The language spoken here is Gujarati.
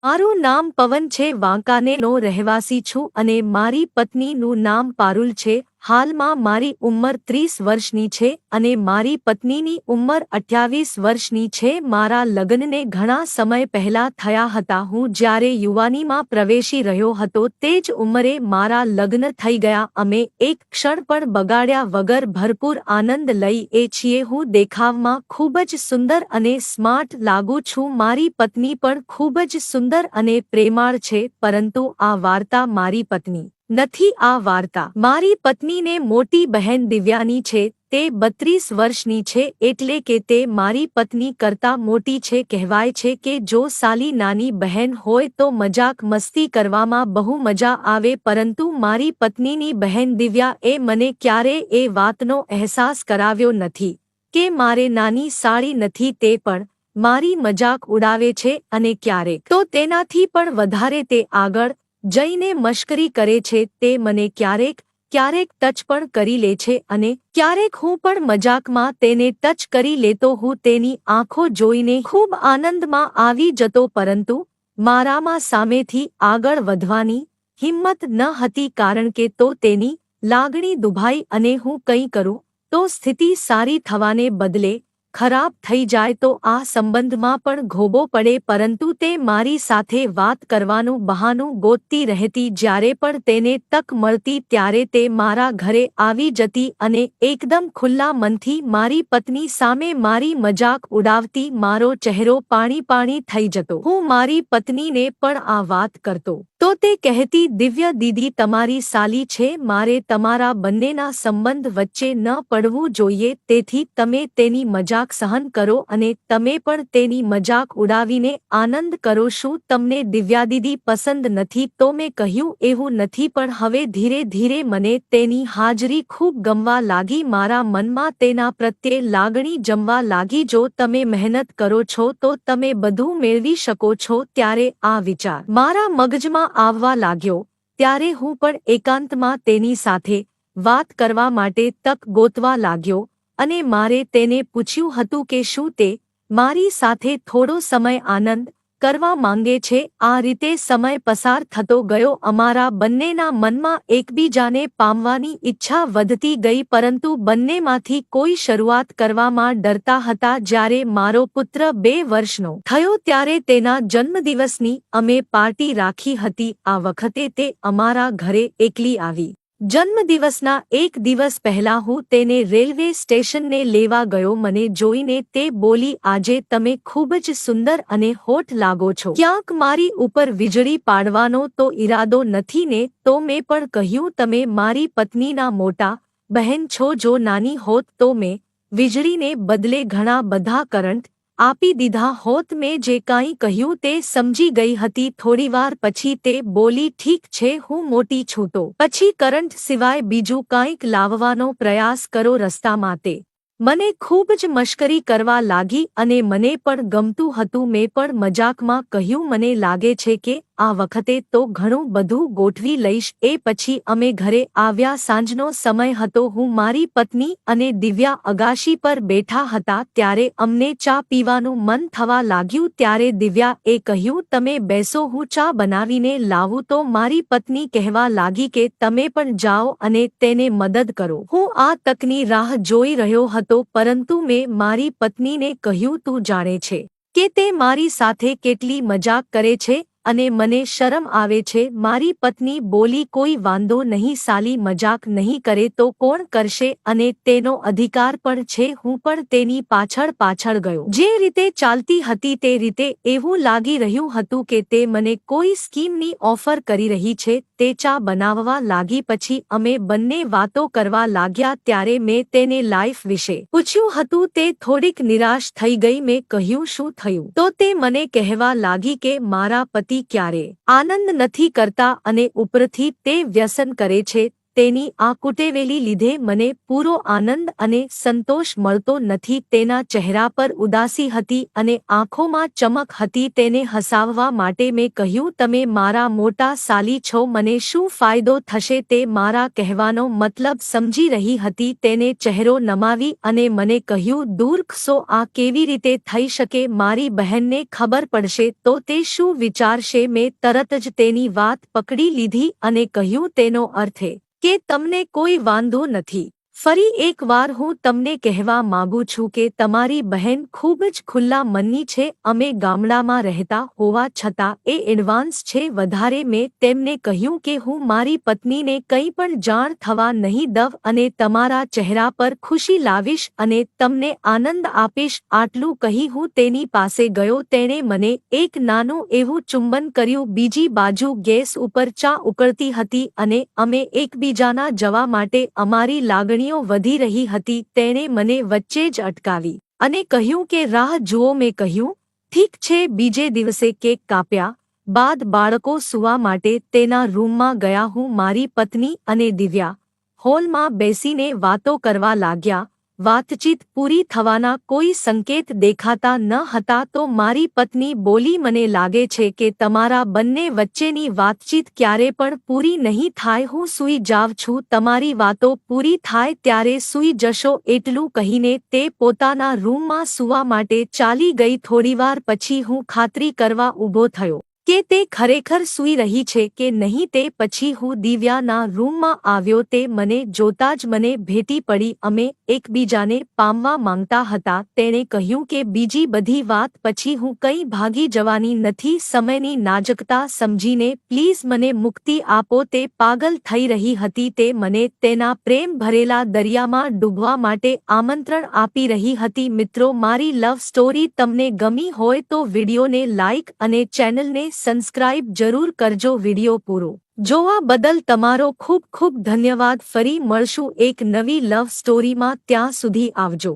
મારું નામ પવન છે, વાંકાનેરનો રહેવાસી છું અને મારી પત્નીનું નામ પારુલ છે. હાલમાં મારી ઉંમર 30 વર્ષની છે અને મારી પત્નીની ઉંમર 28 વર્ષની છે. મારા લગ્નને ઘણા સમય પહેલા થયા હતા. હું જ્યારે યુવાનીમાં પ્રવેશી રહ્યો હતો તે જ ઉંમરે મારા લગ્ન થઈ ગયા. અમે એક ક્ષણ પણ બગાડ્યા વગર ભરપૂર આનંદ લઈએ છીએ. હું દેખાવમાં ખૂબ જ સુંદર અને સ્માર્ટ લાગુ છું. મારી પત્ની પણ ખૂબ જ સુંદર અને પ્રેમાળ છે, પરંતુ આ વાર્તા મારી પત્ની નથી. આ વાર્તા મારી પત્નીને મોટી બહેન દિવ્યાની છે. તે 32 વર્ષની છે, એટલે કે તે મારી પત્ની કરતાં મોટી છે. કહેવાય છે કે જો સાલી નાની બહેન હોય તો મજાક મસ્તી કરવામાં બહુ મજા આવે, પરંતુ મારી પત્નીની બહેન દિવ્યાએ મને ક્યારેય એ વાતનો અહેસાસ કરાવ્યો નથી કે મારે નાની સાળી નથી. તે પણ મારી મજાક ઉડાવે છે અને ક્યારેક તો તેનાથી પણ વધારે તે આગળ જઈને મશ્કરી કરે છે. તે મને ક્યારેક ટચ પણ કરી લે છે અને ક્યારેક હું પણ મજાકમાં તેને ટચ કરી લેતો. હું તેની આંખો જોઈને ખૂબ આનંદમાં આવી જતો, પરંતુ મારામાં સામેથી આગળ વધવાની હિંમત ન હતી, કારણ કે તો તેની લાગણી દુભાઈ અને હું કંઈ કરું તો સ્થિતિ સારી થવાને બદલે ખરાબ થઈ જાય તો આ સંબંધમાં પણ ઘોબો પડે. પરંતુ તે મારી સાથે વાત કરવાનું બહાનું ગોતતી રહેતી. જ્યારે પણ તેને તક મળતી ત્યારે તે મારા ઘરે આવી જતી અને એકદમ ખુલ્લા મનથી મારી પત્ની સામે મારી મજાક ઉડાવતી. મારો ચહેરો પાણી થઈ જતો. હું મારી પત્નીને પણ આ વાત કરતો તો તે કહેતી, દિવ્ય દીદી તમારી સાલી છે, મારે તમારા બંનેના સંબંધ વચ્ચે ન પડવું જોઈએ, તેથી તમે તેની મજાક સહન કરો અને તમે પણ તેની મજાક ઉડાવીને આનંદ કરો. શું તમને દિવ્યાદીદી પસંદ નથી? તો મેં કહ્યું, એવું નથી, પણ હવે ધીરે ધીરે મને તેની હાજરી ખૂબ ગમવા લાગી. મારા મનમાં તેના પ્રત્યે લાગણી જમવા લાગી. જો તમે મહેનત કરો છો તો તમે બધું મેળવી શકો છો. ત્યારે આ વિચાર મારા મગજમાં આવવા લાગ્યો. ત્યારે હું પણ એકાંતમાં તેની સાથે વાત કરવા માટે તક ગોતવા લાગ્યો અને મારે તેને પૂછ્યું હતું કે શું તે મારી સાથે થોડો સમય આનંદ કરવા માંગે છે. આ રીતે સમય પસાર થતો ગયો. અમારા બંનેના મનમાં એકબીજાને પામવાની ઈચ્છા વધતી ગઈ, પરંતુ બંનેમાંથી કોઈ શરૂઆત કરવામાં ડરતા હતા. જ્યારે મારો પુત્ર 2 વર્ષનો થયો ત્યારે તેના જન્મદિવસની અમે પાર્ટી રાખી હતી. આ વખતે તે અમારા ઘરે એકલી આવી. જન્મદિવસના એક દિવસ પહેલા હું તેને રેલવે સ્ટેશનને લેવા ગયો. મને જોઈને તે બોલી, આજે તમે ખૂબ જ સુંદર અને હોટ લાગો છો. ક્યાંક મારી ઉપર વીજળી પાડવાનો તો ઈરાદો નથી ને? તો મેં પણ કહ્યું, તમે મારી પત્નીના મોટા બહેન છો. જો નાની હોત તો મેં વીજળીને બદલે ઘણા બધા કરંટ આપી દીધા હોત. મેં જે કાંઈ કહ્યું તે સમજી ગઈ હતી. થોડીવાર પછી તે બોલી, ઠીક છે, હું મોટી છું તો પછી કરંટ સિવાય બીજું કાંઈક લાવવાનો પ્રયાસ કરો રસ્તામાં. તે મને ખૂબ જ મશ્કરી કરવા લાગી અને મને પણ ગમતું હતું. મેં પણ મજાકમાં કહ્યું, મને લાગે છે કે આ વખતે તો ઘણું બધું ગોઠવી લઈશ. એ પછી અમે ઘરે આવ્યા. સાંજનો સમય હતો. હું, મારી પત્ની અને દિવ્યા અગાશી પર બેઠા હતા. ત્યારે અમને ચા પીવાનું મન થવા લાગ્યું. ત્યારે દિવ્યાએ કહ્યું, તમે બેસો, હું ચા બનાવીને લાવું. તો મારી પત્ની કહેવા લાગી કે તમે પણ જાઓ અને તેને મદદ કરો. હું આ તકની રાહ જોઈ રહ્યો હતો, પરંતુ મેં મારી પત્નીને કહ્યું, તું જાણે છે કે તે મારી સાથે કેટલી મજાક કરે છે અને મને શરમ આવે છે. મારી પત્ની બોલી, કોઈ વાંધો નહીં સાલી, મજાક નહીં કરે તો કોણ કરશે, અને તેનો અધિકાર પણ છે. હું પણ તેની પાછળ ગયો. જે રીતે ચાલતી હતી તે રીતે એવું લાગી રહ્યું હતું કે તે મને કોઈ સ્કીમની ઓફર કરી રહી છે. તે ચા બનાવવા લાગી. પછી અમે બંને વાતો કરવા લાગ્યા. ત્યારે મેં તેને લાઈફ વિશે પૂછ્યું હતું. તે થોડીક નિરાશ થઈ ગઈ. મેં કહ્યું, શું થયું? તો તે મને કહેવા લાગી કે મારા પતિ ક્યારે આનંદ નથી કરતા અને ઉપરથી તે વ્યસન કરે છે. તેની આ કુટેવેલી લીધે મને પૂરો આનંદ અને સંતોષ મળતો નથી. તેના ચહેરા પર ઉદાસી હતી અને આંખોમાં ચમક હતી. તેને હસાવવા માટે મેં કહ્યું, તમે મારા મોટા સાલી છો, મને શું ફાયદો થશે? તે મારા કહેવાનો મતલબ સમજી રહી હતી. તેને ચહેરો નમાવી અને મને કહ્યું, દૂરખસો આ કેવી રીતે થઈ શકે? મારી બહેનને ખબર પડશે તો તે શું વિચારશે? મેં તરત જ તેની વાત પકડી લીધી અને કહ્યું, તેનો અર્થ એ કે તમને કોઈ વાંધો નથી. ફરી એકવાર હું તમને કહેવા માંગુ છું કે તમારી બહેન ખૂબ જ ખુલ્લા મનની છે. અમે ગામડામાં રહેતા હોવા છતાં એ એડવાન્સ છે વધારે. મેં તેમને કહ્યું કે હું મારી પત્નીને કંઈ પણ જાણ થવા નહીં દઉં અને તમારા ચહેરા પર ખુશી લાવીશ અને તમને આનંદ આપીશ. આટલું કહી હું તેની પાસે ગયો. તેણે મને એક નાનું એવું ચુંબન કર્યું. બીજી બાજુ ગેસ ઉપર ચા ઉકળતી હતી અને અમે એકબીજાના જવા માટે અમારી લાગણીઓ વધી રહી હતી. તેણે મને વચ્ચે જ અટકાવી અને કહ્યું કે રાહ જુઓ. મેં કહ્યું, ઠીક છે. બીજે દિવસે કેક કાપ્યા બાદ બાળકો સૂવા માટે તેના રૂમમાં ગયા. હું, મારી પત્ની અને દિવ્યા હોલમાં બેસીને વાતો કરવા લાગ્યા. વાતચીત પૂરી થવાના કોઈ સંકેત દેખાતા ન હતા તો મારી પત્ની બોલી, મને લાગે છે કે તમારા બંને વચ્ચેની વાતચીત ક્યારે પણ પૂરી નહીં થાય. હું સૂઈ જાઉં છું. તમારી વાતો પૂરી થાય ત્યારે સૂઈ જશો. એટલું કહીને તે પોતાના રૂમમાં સૂવા માટે ચાલી ગઈ. થોડીવાર પછી હું ખાતરી કરવા ઊભો થયો કે તે ખરેખર સૂઈ રહી છે કે નહીં. તે પછી હું દિવ્યાના રૂમમાં આવ્યો. તે મને જોતા જ મને ભેટી પડી. અમે એકબીજાને પામવા માંગતા હતા. તેણે કહ્યું કે બીજી બધી વાત પછી હું કંઈ ભાગી જવાની નથી. સમયની નાજુકતા સમજીને પ્લીઝ મને મુક્તિ આપો. તે પાગલ થઈ રહી હતી. તે મને તેના પ્રેમ ભરેલા દરિયામાં ડૂબવા માટે આમંત્રણ આપી રહી હતી. મિત્રો, મારી લવ સ્ટોરી તમને ગમી હોય તો વિડીયોને લાઇક અને ચેનલને સબસ્ક્રાઇબ જરૂર કરજો. વિડીયો પૂરો જોવા બદલ તમારો ખૂબ ખૂબ ધન્યવાદ. ફરી મળશું એક નવી લવ સ્ટોરીમાં. ત્યાં સુધી આવજો.